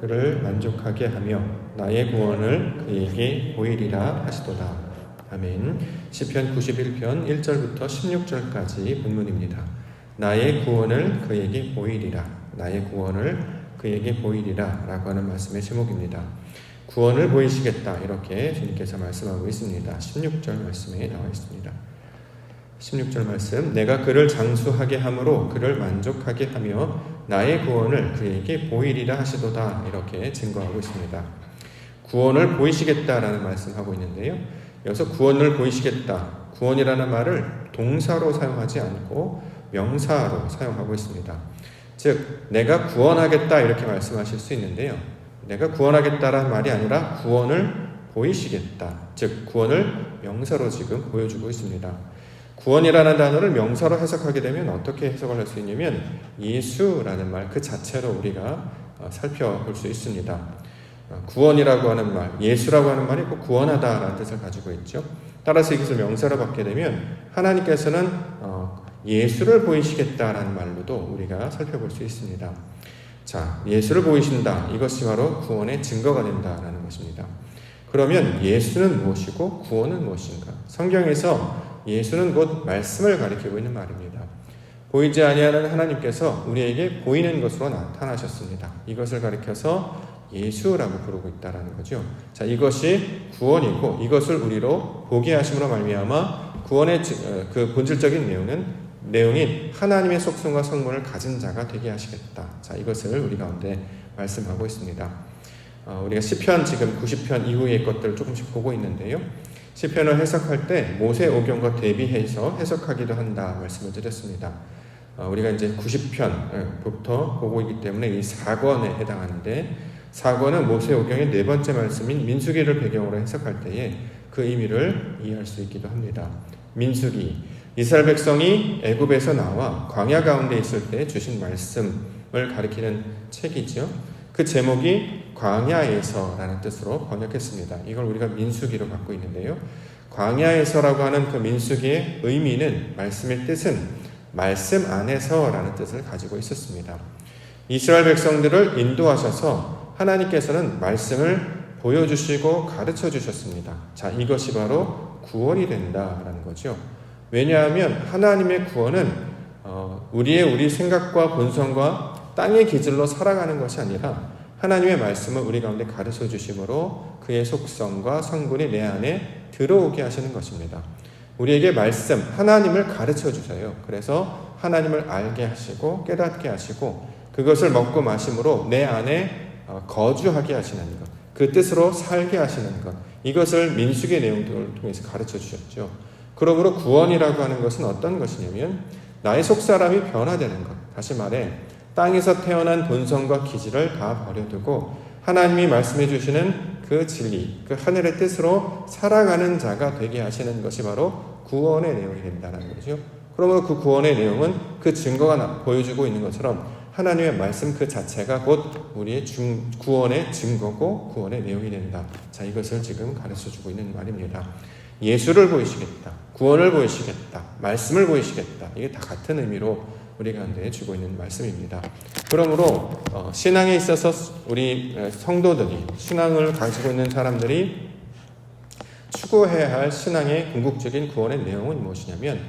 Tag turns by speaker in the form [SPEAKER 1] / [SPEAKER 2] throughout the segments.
[SPEAKER 1] 그를 만족하게 하며 나의 구원을 그에게 보이리라 하시도다. 아멘. 시편 91편 1절부터 16절까지 본문입니다. 나의 구원을 그에게 보이리라. 나의 구원을 그에게 보이리라 라고 하는 말씀의 제목입니다. 구원을 보이시겠다, 이렇게 주님께서 말씀하고 있습니다. 16절 말씀에 나와 있습니다. 16절 말씀, 내가 그를 장수하게 함으로 그를 만족하게 하며 나의 구원을 그에게 보이리라 하시도다, 이렇게 증거하고 있습니다. 구원을 보이시겠다라는 말씀하고 있는데요, 여기서 구원을 보이시겠다, 구원이라는 말을 동사로 사용하지 않고 명사로 사용하고 있습니다. 즉 내가 구원하겠다 이렇게 말씀하실 수 있는데요, 내가 구원하겠다라는 말이 아니라 구원을 보이시겠다, 즉 구원을 명사로 지금 보여주고 있습니다. 구원이라는 단어를 명사로 해석하게 되면 어떻게 해석을 할 수 있냐면 예수라는 말 그 자체로 우리가 살펴볼 수 있습니다. 구원이라고 하는 말, 예수라고 하는 말이 꼭 구원하다라는 뜻을 가지고 있죠. 따라서 이것을 명사로 받게 되면 하나님께서는 예수를 보이시겠다라는 말로도 우리가 살펴볼 수 있습니다. 자, 예수를 보이신다, 이것이 바로 구원의 증거가 된다라는 것입니다. 그러면 예수는 무엇이고 구원은 무엇인가? 성경에서 예수는 곧 말씀을 가리키고 있는 말입니다. 보이지 아니하는 하나님께서 우리에게 보이는 것으로 나타나셨습니다. 이것을 가리켜서 예수라고 부르고 있다라는 거죠. 자, 이것이 구원이고 이것을 우리로 보게 하심으로 말미암아 구원의 그 본질적인 내용인 하나님의 속성과 성분을 가진 자가 되게 하시겠다. 자, 이것을 우리 가운데 말씀하고 있습니다. 우리가 시편 지금 90편 이후의 것들을 조금씩 보고 있는데요, 시편을 해석할 때 모세 오경과 대비해서 해석하기도 한다 말씀을 드렸습니다. 우리가 이제 90편부터 보고 있기 때문에 이 4권에 해당하는데, 4권은 모세 오경의 네 번째 말씀인 민수기를 배경으로 해석할 때에 그 의미를 이해할 수 있기도 합니다. 민수기, 이스라엘 백성이 애굽에서 나와 광야 가운데 있을 때 주신 말씀을 가리키는 책이죠. 그 제목이 광야에서라는 뜻으로 번역했습니다. 이걸 우리가 민수기로 갖고 있는데요, 광야에서라고 하는 그 민수기의 의미는, 말씀의 뜻은 말씀 안에서라는 뜻을 가지고 있었습니다. 이스라엘 백성들을 인도하셔서 하나님께서는 말씀을 보여주시고 가르쳐 주셨습니다. 자, 이것이 바로 구원이 된다라는 거죠. 왜냐하면 하나님의 구원은 우리 생각과 본성과 땅의 기질로 살아가는 것이 아니라 하나님의 말씀을 우리 가운데 가르쳐 주심으로 그의 속성과 성분이 내 안에 들어오게 하시는 것입니다. 우리에게 말씀, 하나님을 가르쳐 주세요. 그래서 하나님을 알게 하시고 깨닫게 하시고 그것을 먹고 마심으로 내 안에 거주하게 하시는 것, 그 뜻으로 살게 하시는 것, 이것을 민수기의 내용들을 통해서 가르쳐 주셨죠. 그러므로 구원이라고 하는 것은 어떤 것이냐면 나의 속사람이 변화되는 것, 다시 말해 땅에서 태어난 본성과 기질을 다 버려두고 하나님이 말씀해 주시는 그 진리, 그 하늘의 뜻으로 살아가는 자가 되게 하시는 것이 바로 구원의 내용이 된다는 거죠. 그러므로 그 구원의 내용은 그 증거가 보여주고 있는 것처럼 하나님의 말씀 그 자체가 곧 우리의 구원의 증거고 구원의 내용이 된다. 자, 이것을 지금 가르쳐주고 있는 말입니다. 예수를 보이시겠다, 구원을 보이시겠다, 말씀을 보이시겠다, 이게 다 같은 의미로 우리 가운데 주고 있는 말씀입니다. 그러므로 신앙에 있어서 우리 성도들이, 신앙을 가지고 있는 사람들이 추구해야 할 신앙의 궁극적인 구원의 내용은 무엇이냐면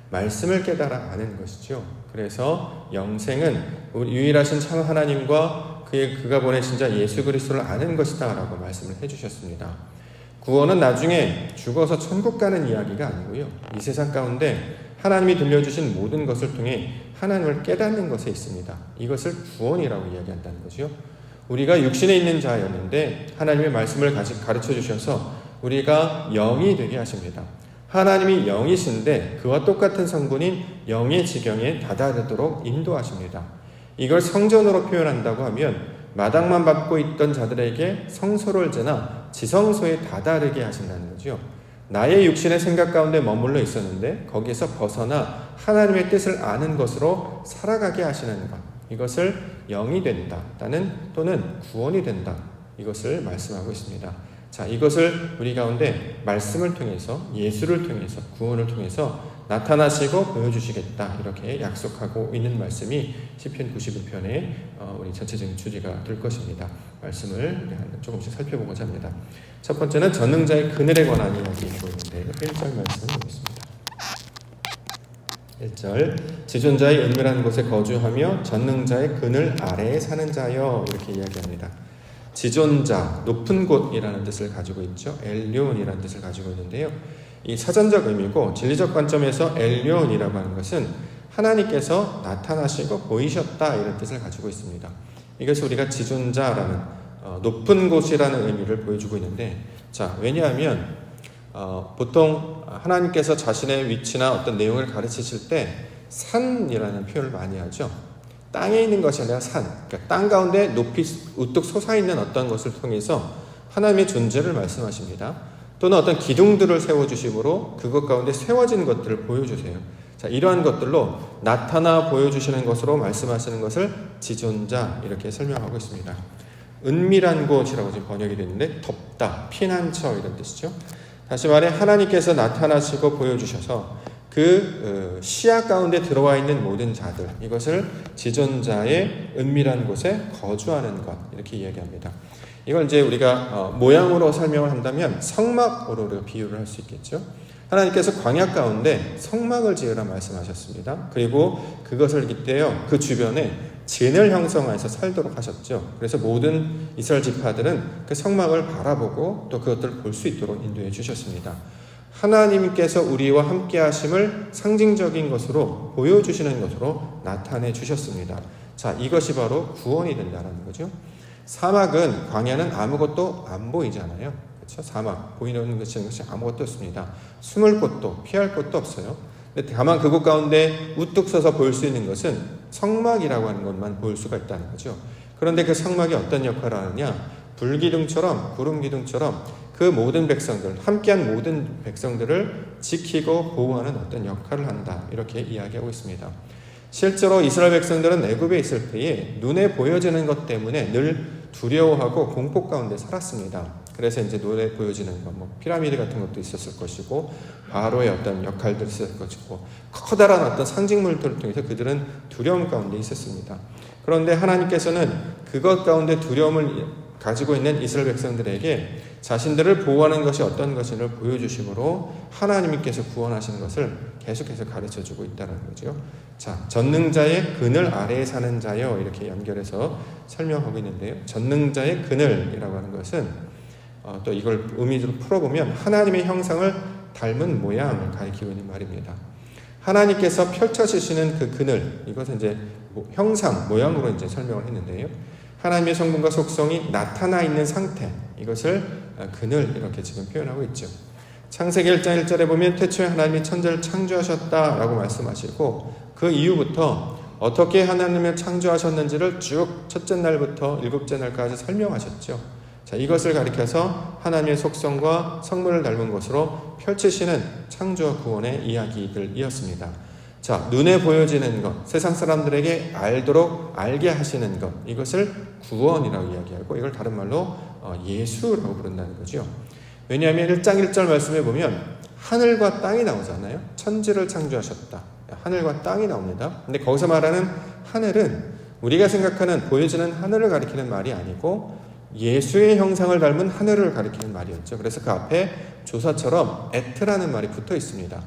[SPEAKER 1] 말씀을 깨달아 아는 것이죠. 그래서 영생은 유일하신 참 하나님과 그가 보내신 자 예수 그리스도를 아는 것이다 라고 말씀을 해주셨습니다. 구원은 나중에 죽어서 천국 가는 이야기가 아니고요, 이 세상 가운데 하나님이 들려주신 모든 것을 통해 하나님을 깨닫는 것에 있습니다. 이것을 구원이라고 이야기한다는 거죠. 우리가 육신에 있는 자였는데 하나님의 말씀을 가르쳐 주셔서 우리가 영이 되게 하십니다. 하나님이 영이신데 그와 똑같은 성분인 영의 지경에 다다르도록 인도하십니다. 이걸 성전으로 표현한다고 하면 마당만 밟고 있던 자들에게 성소를 지나 지성소에 다다르게 하신다는 거죠. 나의 육신의 생각 가운데 머물러 있었는데 거기에서 벗어나 하나님의 뜻을 아는 것으로 살아가게 하시는 것, 이것을 영이 된다 또는 구원이 된다, 이것을 말씀하고 있습니다. 자, 이것을 우리 가운데 말씀을 통해서, 예수를 통해서, 구원을 통해서 나타나시고 보여주시겠다 이렇게 약속하고 있는 말씀이 시편 91편의 우리 전체적인 주제가 될 것입니다. 말씀을 조금씩 살펴보고자 합니다. 첫 번째는 전능자의 그늘에 관한 이야기이고 있는데 1절 말씀 보겠습니다. 1절 지존자의 은밀한 곳에 거주하며 전능자의 그늘 아래에 사는 자여 이렇게 이야기합니다. 지존자, 높은 곳이라는 뜻을 가지고 있죠. 엘리온이라는 뜻을 가지고 있는데요. 이 사전적 의미고 진리적 관점에서 엘리온이라고 하는 것은 하나님께서 나타나시고 보이셨다 이런 뜻을 가지고 있습니다. 이것을 우리가 지존자라는 높은 곳이라는 의미를 보여주고 있는데, 자, 왜냐하면 보통 하나님께서 자신의 위치나 어떤 내용을 가르치실 때 산이라는 표현을 많이 하죠. 땅에 있는 것이 아니라 산, 그러니까 땅 가운데 높이 우뚝 솟아있는 어떤 것을 통해서 하나님의 존재를 말씀하십니다. 또는 어떤 기둥들을 세워주심으로 그것 가운데 세워진 것들을 보여주세요. 자, 이러한 것들로 나타나 보여주시는 것으로 말씀하시는 것을 지존자 이렇게 설명하고 있습니다. 은밀한 곳이라고 지금 번역이 되는데 덥다, 피난처 이런 뜻이죠. 다시 말해 하나님께서 나타나시고 보여주셔서 그 시야 가운데 들어와 있는 모든 자들, 이것을 지존자의 은밀한 곳에 거주하는 것 이렇게 이야기합니다. 이걸 이제 우리가 모양으로 설명을 한다면 성막으로 비유를 할 수 있겠죠. 하나님께서 광야 가운데 성막을 지으라 말씀하셨습니다. 그리고 그것을 깃대어 그 주변에 진을 형성해서 살도록 하셨죠. 그래서 모든 이스라엘 지파들은 그 성막을 바라보고 또 그것들을 볼 수 있도록 인도해 주셨습니다. 하나님께서 우리와 함께 하심을 상징적인 것으로 보여주시는 것으로 나타내 주셨습니다. 자, 이것이 바로 구원이 된다는 거죠. 사막은, 광야는 아무것도 안 보이잖아요. 그렇죠? 사막, 보이는 것이 아무것도 없습니다. 숨을 곳도 피할 곳도 없어요. 근데 다만 그곳 가운데 우뚝 서서 볼 수 있는 것은 성막이라고 하는 것만 볼 수가 있다는 거죠. 그런데 그 성막이 어떤 역할을 하느냐? 불기둥처럼, 구름기둥처럼 그 모든 백성들, 함께한 모든 백성들을 지키고 보호하는 어떤 역할을 한다. 이렇게 이야기하고 있습니다. 실제로 이스라엘 백성들은 애굽에 있을 때에 눈에 보여지는 것 때문에 늘 두려워하고 공포 가운데 살았습니다. 그래서 이제 눈에 보여지는 것, 피라미드 같은 것도 있었을 것이고, 바로의 어떤 역할들이 있었을 것이고, 커다란 어떤 상징물들을 통해서 그들은 두려움 가운데 있었습니다. 그런데 하나님께서는 그것 가운데 두려움을 가지고 있는 이스라엘 백성들에게 자신들을 보호하는 것이 어떤 것인을 보여주심으로 하나님께서 구원하시는 것을 계속해서 가르쳐주고 있다는 거죠. 자, 전능자의 그늘 아래에 사는 자여 이렇게 연결해서 설명하고 있는데요. 전능자의 그늘이라고 하는 것은 또 이걸 의미로 풀어보면 하나님의 형상을 닮은 모양을 가리키고 있는 말입니다. 하나님께서 펼쳐주시는 그 그늘, 이것은 이제 형상, 모양으로 이제 설명을 했는데요. 하나님의 성분과 속성이 나타나 있는 상태, 이것을 그늘 이렇게 지금 표현하고 있죠. 창세기 1장 1절에 보면 태초에 하나님이 천지를 창조하셨다라고 말씀하시고 그 이후부터 어떻게 하나님을 창조하셨는지를 쭉 첫째 날부터 일곱째 날까지 설명하셨죠. 자, 이것을 가리켜서 하나님의 속성과 성분을 닮은 것으로 펼치시는 창조와 구원의 이야기들이었습니다. 자, 눈에 보여지는 것, 세상 사람들에게 알게 하시는 것, 이것을 구원이라고 이야기하고 이걸 다른 말로 예수라고 부른다는 거죠. 왜냐하면 1장 1절 말씀에 보면 하늘과 땅이 나오잖아요. 천지를 창조하셨다. 하늘과 땅이 나옵니다. 근데 거기서 말하는 하늘은 우리가 생각하는 보여지는 하늘을 가리키는 말이 아니고 예수의 형상을 닮은 하늘을 가리키는 말이었죠. 그래서 그 앞에 조사처럼 에트라는 말이 붙어 있습니다.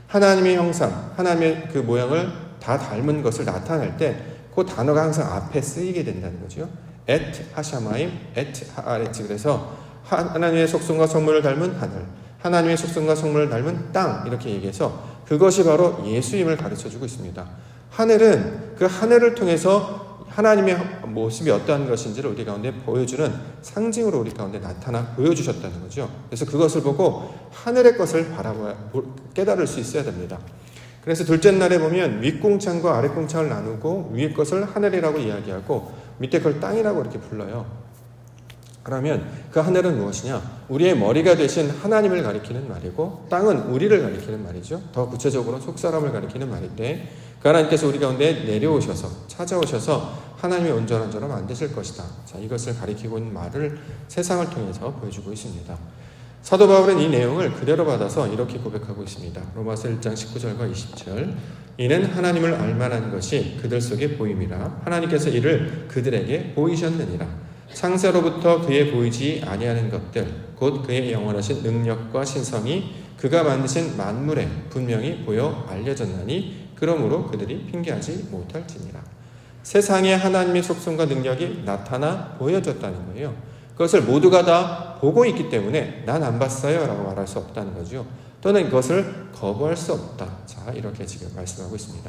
[SPEAKER 1] 하나님의 형상, 하나님의 그 모양을 다 닮은 것을 나타낼 때 그 단어가 항상 앞에 쓰이게 된다는 거죠. 엣 하샤마임, 엣 하아레츠. 그래서 하나님의 속성과 성물을 닮은 하늘, 하나님의 속성과 성물을 닮은 땅 이렇게 얘기해서 그것이 바로 예수임을 가르쳐주고 있습니다. 하늘은 그 하늘을 통해서 하나님의 모습이 어떠한 것인지를 우리 가운데 보여주는 상징으로 우리 가운데 나타나 보여주셨다는 거죠. 그래서 그것을 보고 하늘의 것을 깨달을 수 있어야 됩니다. 그래서 둘째 날에 보면 윗공창과 아랫공창을 나누고 위의 것을 하늘이라고 이야기하고 밑에 걸 땅이라고 이렇게 불러요. 그러면 그 하늘은 무엇이냐? 우리의 머리가 되신 하나님을 가리키는 말이고 땅은 우리를 가리키는 말이죠. 더 구체적으로 속사람을 가리키는 말인데 그 하나님께서 우리 가운데 내려오셔서 찾아오셔서 하나님의 온전한 자로 만드실 것이다. 자, 이것을 가리키고 있는 말을 세상을 통해서 보여주고 있습니다. 사도 바울은 이 내용을 그대로 받아서 이렇게 고백하고 있습니다. 로마서 1장 19절과 20절. 이는 하나님을 알만한 것이 그들 속에 보임이라 하나님께서 이를 그들에게 보이셨느니라. 창세로부터 그의 보이지 아니하는 것들 곧 그의 영원하신 능력과 신성이 그가 만드신 만물에 분명히 보여 알려졌나니 그러므로 그들이 핑계하지 못할지니라. 세상에 하나님의 속성과 능력이 나타나 보여졌다는 거예요. 그것을 모두가 다 보고 있기 때문에 난 안 봤어요 라고 말할 수 없다는 거죠. 또는 그것을 거부할 수 없다. 자, 이렇게 지금 말씀하고 있습니다.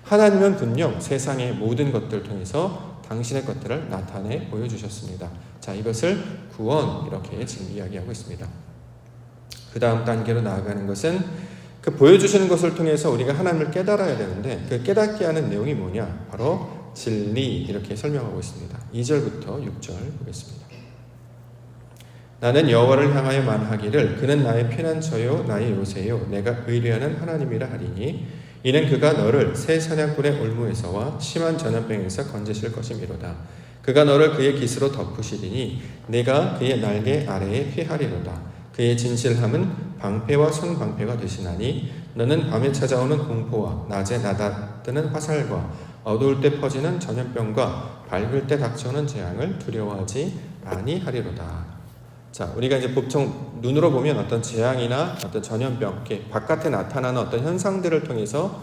[SPEAKER 1] 하나님은 분명 세상의 모든 것들을 통해서 당신의 것들을 나타내 보여주셨습니다. 자, 이것을 구원 이렇게 지금 이야기하고 있습니다. 그 다음 단계로 나아가는 것은 그 보여주시는 것을 통해서 우리가 하나님을 깨달아야 되는데 그 깨닫게 하는 내용이 뭐냐? 바로 진리 이렇게 설명하고 있습니다. 2절부터 6절 보겠습니다. 나는 여호와를 향하여 말하기를 그는 나의 피난처요 나의 요새요 내가 의뢰하는 하나님이라 하리니 이는 그가 너를 새 사냥꾼의 올무에서와 심한 전염병에서 건지실 것이미로다. 그가 너를 그의 깃으로 덮으시리니 내가 그의 날개 아래에 피하리로다. 그의 진실함은 방패와 손방패가 되시나니 너는 밤에 찾아오는 공포와 낮에 나다뜨는 화살과 어두울 때 퍼지는 전염병과 밝을 때 닥쳐오는 재앙을 두려워하지 아니하리로다. 자, 우리가 이제 보통 눈으로 보면 어떤 재앙이나 어떤 전염병, 이렇게 바깥에 나타나는 어떤 현상들을 통해서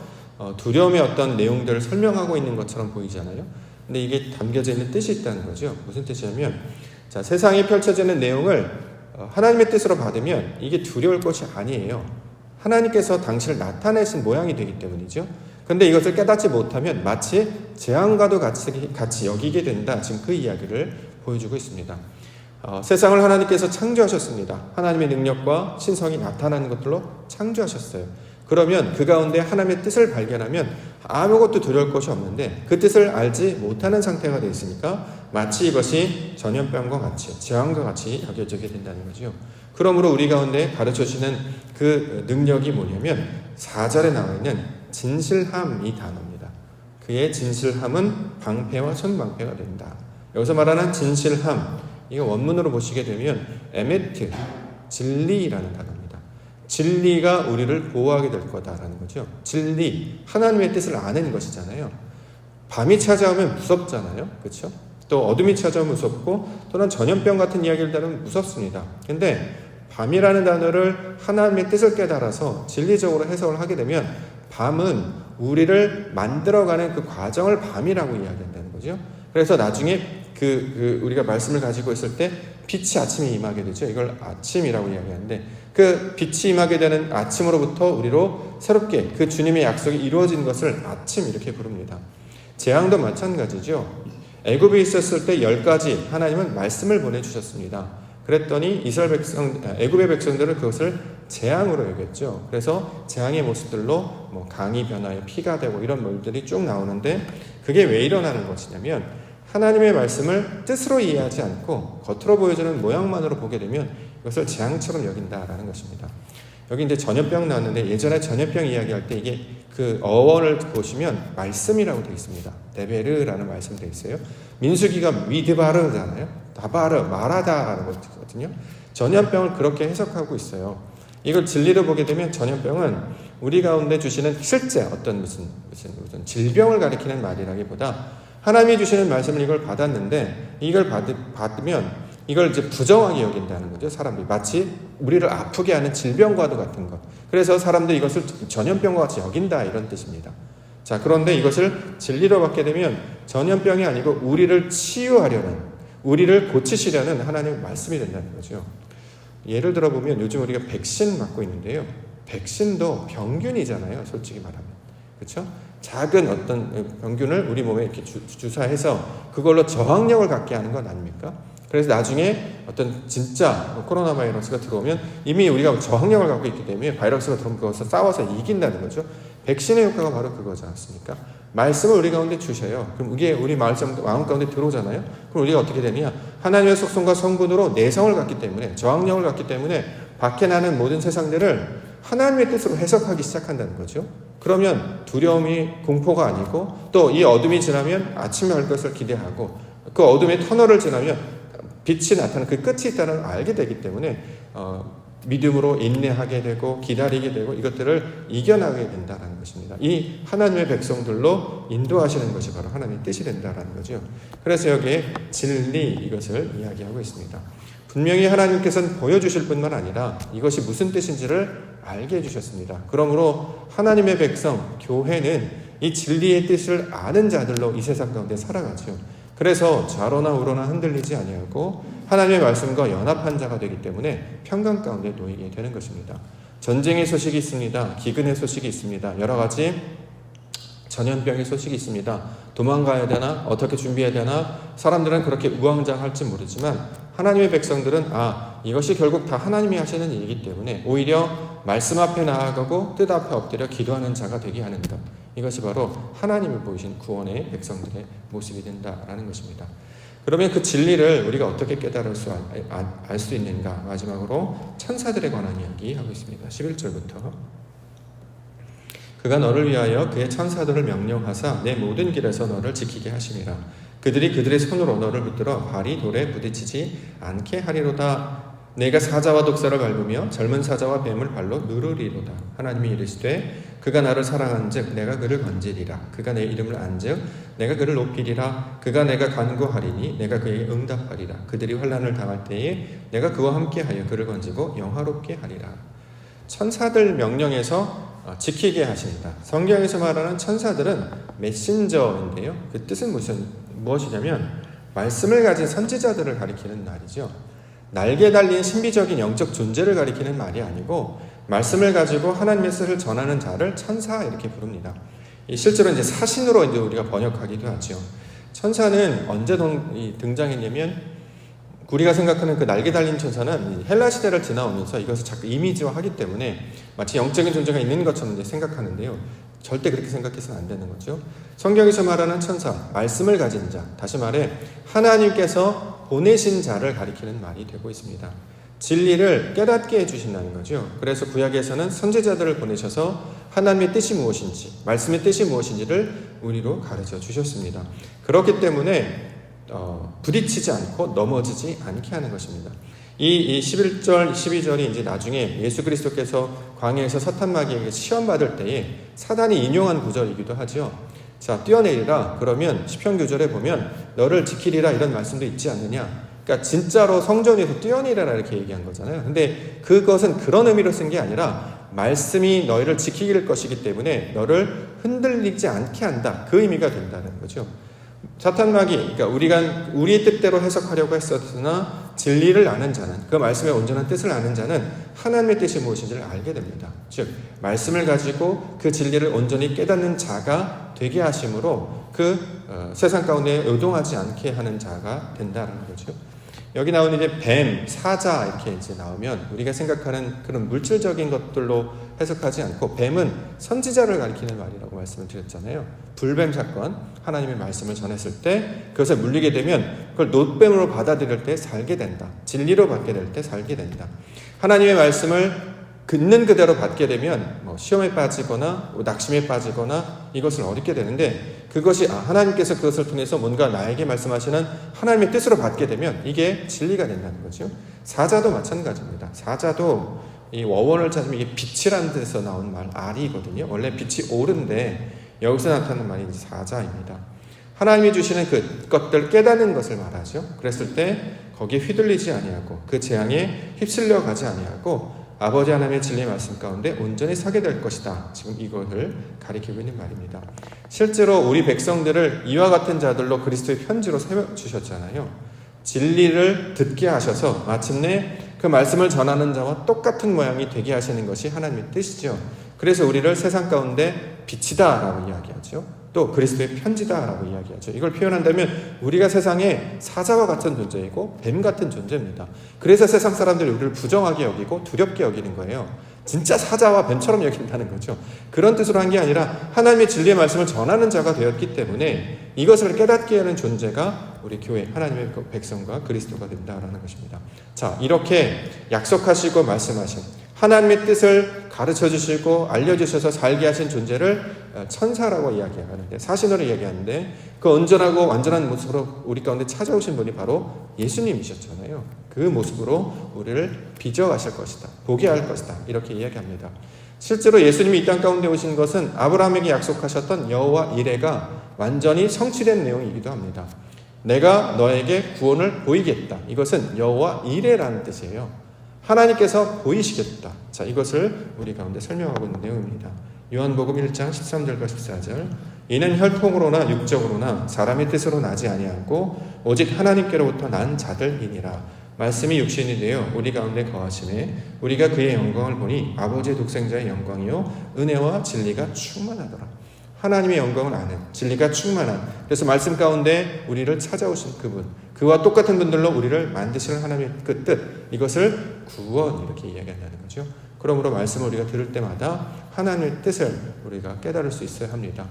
[SPEAKER 1] 두려움의 어떤 내용들을 설명하고 있는 것처럼 보이잖아요. 근데 이게 담겨져 있는 뜻이 있다는 거죠. 무슨 뜻이냐면, 자, 세상에 펼쳐지는 내용을 하나님의 뜻으로 받으면 이게 두려울 것이 아니에요. 하나님께서 당신을 나타내신 모양이 되기 때문이죠. 근데 이것을 깨닫지 못하면 마치 재앙과도 같이 여기게 된다. 지금 그 이야기를 보여주고 있습니다. 세상을 하나님께서 창조하셨습니다. 하나님의 능력과 신성이 나타나는 것들로 창조하셨어요. 그러면 그 가운데 하나님의 뜻을 발견하면 아무것도 두려울 것이 없는데 그 뜻을 알지 못하는 상태가 되어 있으니까 마치 이것이 전염병과 같이 재앙과 같이 여겨지게 된다는 거죠. 그러므로 우리 가운데 가르쳐주시는 그 능력이 뭐냐면 4절에 나와 있는 진실함이 단어입니다. 그의 진실함은 방패와 손방패가 된다. 여기서 말하는 진실함, 이거 원문으로 보시게 되면 에메트, 진리라는 단어입니다. 진리가 우리를 보호하게 될 거다라는 거죠. 진리, 하나님의 뜻을 아는 것이잖아요. 밤이 찾아오면 무섭잖아요. 그렇죠? 또 어둠이 찾아오면 무섭고 또는 전염병 같은 이야기를 들으면 무섭습니다. 근데 밤이라는 단어를 하나님의 뜻을 깨달아서 진리적으로 해석을 하게 되면 밤은 우리를 만들어가는 그 과정을 밤이라고 이야기한다는 거죠. 그래서 나중에 우리가 말씀을 가지고 있을 때 빛이 아침에 임하게 되죠. 이걸 아침이라고 이야기하는데 그 빛이 임하게 되는 아침으로부터 우리로 새롭게 그 주님의 약속이 이루어진 것을 아침 이렇게 부릅니다. 재앙도 마찬가지죠. 애굽에 있었을 때 10가지 하나님은 말씀을 보내주셨습니다. 그랬더니 애굽의 백성들은 그것을 재앙으로 여겼죠. 그래서 재앙의 모습들로 강이 변하여 피가 되고 이런 물들이 쭉 나오는데 그게 왜 일어나는 것이냐면 하나님의 말씀을 뜻으로 이해하지 않고 겉으로 보여주는 모양만으로 보게 되면 이것을 재앙처럼 여긴다라는 것입니다. 여기 이제 전염병 나왔는데 예전에 전염병 이야기할 때 이게 그 어원을 보시면 말씀이라고 되어 있습니다. 데베르라는 말씀이 되어 있어요. 민수기가 미드바르잖아요. 다바르, 말하다라는 거거든요. 전염병을 그렇게 해석하고 있어요. 이걸 진리로 보게 되면 전염병은 우리 가운데 주시는 실제 어떤 무슨 질병을 가리키는 말이라기보다 하나님이 주시는 말씀을 이걸 받았는데 이걸 받으면 이걸 이제 부정하게 여긴다는 거죠. 사람들이 마치 우리를 아프게 하는 질병과도 같은 것. 그래서 사람들이 이것을 전염병과 같이 여긴다 이런 뜻입니다. 자, 그런데 이것을 진리로 받게 되면 전염병이 아니고 우리를 치유하려는, 우리를 고치시려는 하나님의 말씀이 된다는 거죠. 예를 들어 보면 요즘 우리가 백신 맞고 있는데요. 백신도 병균이잖아요. 솔직히 말하면. 그렇죠? 작은 어떤 병균을 우리 몸에 이렇게 주사해서 그걸로 저항력을 갖게 하는 건 아닙니까? 그래서 나중에 어떤 진짜 코로나 바이러스가 들어오면 이미 우리가 저항력을 갖고 있기 때문에 바이러스가 들어오면 그것을 싸워서 이긴다는 거죠. 백신의 효과가 바로 그거지 않습니까? 말씀을 우리 가운데 주셔요. 그럼 이게 우리 마음 가운데 들어오잖아요. 그럼 우리가 어떻게 되느냐? 하나님의 속성과 성분으로 내성을 갖기 때문에, 저항력을 갖기 때문에 밖에 나는 모든 세상들을 하나님의 뜻으로 해석하기 시작한다는 거죠. 그러면 두려움이 공포가 아니고 또 이 어둠이 지나면 아침에 할 것을 기대하고 그 어둠의 터널을 지나면 빛이 나타나는 그 끝이 있다는 걸 알게 되기 때문에 믿음으로 인내하게 되고 기다리게 되고 이것들을 이겨나가게 된다는 것입니다. 이 하나님의 백성들로 인도하시는 것이 바로 하나님의 뜻이 된다는 거죠. 그래서 여기에 진리 이것을 이야기하고 있습니다. 분명히 하나님께서는 보여주실 뿐만 아니라 이것이 무슨 뜻인지를 알게 해주셨습니다. 그러므로 하나님의 백성, 교회는 이 진리의 뜻을 아는 자들로 이 세상 가운데 살아가죠. 그래서 좌로나 우로나 흔들리지 아니하고 하나님의 말씀과 연합한 자가 되기 때문에 평강 가운데 놓이게 되는 것입니다. 전쟁의 소식이 있습니다. 기근의 소식이 있습니다. 여러 가지 전염병의 소식이 있습니다. 도망가야 되나? 어떻게 준비해야 되나? 사람들은 그렇게 우왕좌왕할지 모르지만 하나님의 백성들은 이것이 결국 다 하나님이 하시는 일이기 때문에 오히려 말씀 앞에 나아가고 뜻 앞에 엎드려 기도하는 자가 되게 하는 것. 이것이 바로 하나님을 보이신 구원의 백성들의 모습이 된다라는 것입니다. 그러면 그 진리를 우리가 어떻게 깨달을 알 수 있는가? 마지막으로 천사들에 관한 이야기하고 있습니다. 11절부터 그가 너를 위하여 그의 천사들을 명령하사 내 모든 길에서 너를 지키게 하시니라. 그들이 그들의 손으로 너를 붙들어 발이 돌에 부딪히지 않게 하리로다. 내가 사자와 독사를 밟으며 젊은 사자와 뱀을 발로 누르리로다. 하나님이 이르시되 그가 나를 사랑한즉 내가 그를 건지리라. 그가 내 이름을 안즉 내가 그를 높이리라. 그가 내가 간구하리니 내가 그에게 응답하리라. 그들이 환난을 당할 때에 내가 그와 함께하여 그를 건지고 영화롭게 하리라. 천사들 명령에서 지키게 하신다. 성경에서 말하는 천사들은 메신저인데요. 그 뜻은 무엇이냐면 말씀을 가진 선지자들을 가리키는 말이죠. 날개 달린 신비적인 영적 존재를 가리키는 말이 아니고 말씀을 가지고 하나님의 뜻을 전하는 자를 천사 이렇게 부릅니다. 실제로 이제 사신으로 이제 우리가 번역하기도 하죠. 천사는 언제 등장했냐면 우리가 생각하는 그 날개 달린 천사는 헬라 시대를 지나오면서 이것을 자꾸 이미지화하기 때문에 마치 영적인 존재가 있는 것처럼 이제 생각하는데요. 절대 그렇게 생각해서는 안 되는 거죠. 성경에서 말하는 천사, 말씀을 가진 자, 다시 말해 하나님께서 보내신 자를 가리키는 말이 되고 있습니다. 진리를 깨닫게 해주신다는 거죠. 그래서 구약에서는 선지자들을 보내셔서 하나님의 뜻이 무엇인지, 말씀의 뜻이 무엇인지를 우리로 가르쳐 주셨습니다. 그렇기 때문에 부딪히지 않고 넘어지지 않게 하는 것입니다. 이 11절, 12절이 이제 나중에 예수 그리스도께서 광야에서 사탄마귀에게 시험받을 때에 사단이 인용한 구절이기도 하죠. 자, 뛰어내리라. 그러면 시편 9절에 보면 너를 지키리라 이런 말씀도 있지 않느냐. 그러니까 진짜로 성전에서 뛰어내리라 이렇게 얘기한 거잖아요. 근데 그것은 그런 의미로 쓴 게 아니라 말씀이 너희를 지키길 것이기 때문에 너를 흔들리지 않게 한다. 그 의미가 된다는 거죠. 사탄마귀, 그러니까 우리의 뜻대로 해석하려고 했었으나 진리를 아는 자는, 그 말씀의 온전한 뜻을 아는 자는 하나님의 뜻이 무엇인지를 알게 됩니다. 즉 말씀을 가지고 그 진리를 온전히 깨닫는 자가 되게 하심으로 세상 가운데 요동하지 않게 하는 자가 된다는 거죠. 여기 나오는 이제 뱀, 사자 이렇게 이제 나오면 우리가 생각하는 그런 물질적인 것들로 해석하지 않고 뱀은 선지자를 가리키는 말이라고 말씀을 드렸잖아요. 불뱀 사건, 하나님의 말씀을 전했을 때 그것에 물리게 되면 그걸 놋뱀으로 받아들일 때 살게 된다. 진리로 받게 될 때 살게 된다. 하나님의 말씀을 있는 그대로 받게 되면 시험에 빠지거나 낙심에 빠지거나 이것을 얻게 되는데 그것이 하나님께서 그것을 통해서 뭔가 나에게 말씀하시는 하나님의 뜻으로 받게 되면 이게 진리가 된다는 거죠. 사자도 마찬가지입니다. 사자도 이 어원을 찾으면 이게 빛이라는 뜻에서 나온 말 알이거든요. 원래 빛이 오른데 여기서 나타나는 말이 이제 사자입니다. 하나님이 주시는 그 것들 깨닫는 것을 말하죠. 그랬을 때 거기에 휘둘리지 아니하고 그 재앙에 휩쓸려 가지 아니하고 아버지 하나님의 진리의 말씀 가운데 온전히 서게 될 것이다. 지금 이것을 가리키고 있는 말입니다. 실제로 우리 백성들을 이와 같은 자들로 그리스도의 편지로 세워주셨잖아요. 진리를 듣게 하셔서 마침내 그 말씀을 전하는 자와 똑같은 모양이 되게 하시는 것이 하나님의 뜻이죠. 그래서 우리를 세상 가운데 빛이다 라고 이야기하죠. 또 그리스도의 편지다 라고 이야기하죠. 이걸 표현한다면 우리가 세상에 사자와 같은 존재이고 뱀 같은 존재입니다. 그래서 세상 사람들이 우리를 부정하게 여기고 두렵게 여기는 거예요. 진짜 사자와 뱀처럼 여긴다는 거죠. 그런 뜻으로 한 게 아니라 하나님의 진리의 말씀을 전하는 자가 되었기 때문에 이것을 깨닫게 하는 존재가 우리 교회 하나님의 백성과 그리스도가 된다라는 것입니다. 자, 이렇게 약속하시고 말씀하신 하나님의 뜻을 가르쳐 주시고 알려주셔서 살게 하신 존재를 천사라고 이야기하는데, 사신으로 이야기하는데, 그 온전하고 완전한 모습으로 우리 가운데 찾아오신 분이 바로 예수님이셨잖아요. 그 모습으로 우리를 빚어가실 것이다, 보게 할 것이다, 이렇게 이야기합니다. 실제로 예수님이 이 땅 가운데 오신 것은 아브라함에게 약속하셨던 여호와 이레가 완전히 성취된 내용이기도 합니다. 내가 너에게 구원을 보이겠다. 이것은 여호와 이레라는 뜻이에요. 하나님께서 보이시겠다. 자, 이것을 우리 가운데 설명하고 있는 내용입니다. 요한복음 1장 13절과 14절. 이는 혈통으로나 육적으로나 사람의 뜻으로 나지 아니하고 오직 하나님께로부터 난 자들이니라. 말씀이 육신이 되어 우리 가운데 거하시네. 우리가 그의 영광을 보니 아버지의 독생자의 영광이요 은혜와 진리가 충만하더라. 하나님의 영광을 아는, 진리가 충만한, 그래서 말씀 가운데 우리를 찾아오신 그분, 그와 똑같은 분들로 우리를 만드시는 하나님의 그 뜻, 이것을 구원, 이렇게 이야기한다는 거죠. 그러므로 말씀을 우리가 들을 때마다 하나님의 뜻을 우리가 깨달을 수 있어야 합니다.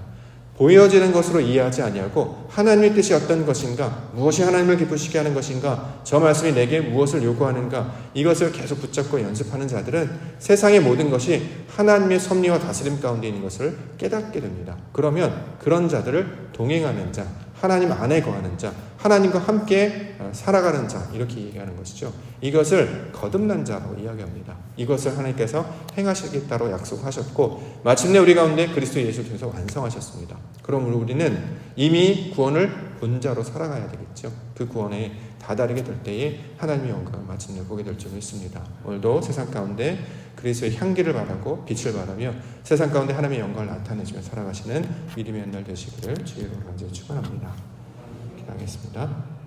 [SPEAKER 1] 보여지는 것으로 이해하지 아니하고 하나님의 뜻이 어떤 것인가, 무엇이 하나님을 기쁘시게 하는 것인가, 저 말씀이 내게 무엇을 요구하는가, 이것을 계속 붙잡고 연습하는 자들은 세상의 모든 것이 하나님의 섭리와 다스림 가운데 있는 것을 깨닫게 됩니다. 그러면 그런 자들을 동행하는 자, 하나님 안에 거하는 자, 하나님과 함께 살아가는 자, 이렇게 얘기하는 것이죠. 이것을 거듭난 자로 이야기합니다. 이것을 하나님께서 행하시겠다고 약속하셨고 마침내 우리 가운데 그리스도 예수를 통해서 완성하셨습니다. 그러므로 우리는 이미 구원을 본 자로 살아가야 되겠죠. 그 구원에 다다르게 될 때에 하나님의 영광을 마침내 보게 될 줄 믿습니다. 오늘도 세상 가운데 그리스도의 향기를 바라고 빛을 바라며 세상 가운데 하나님의 영광을 나타내시며 살아가시는 믿음의 날 되시기를 주의 이름으로 간절히 축원합니다. 기도하겠습니다.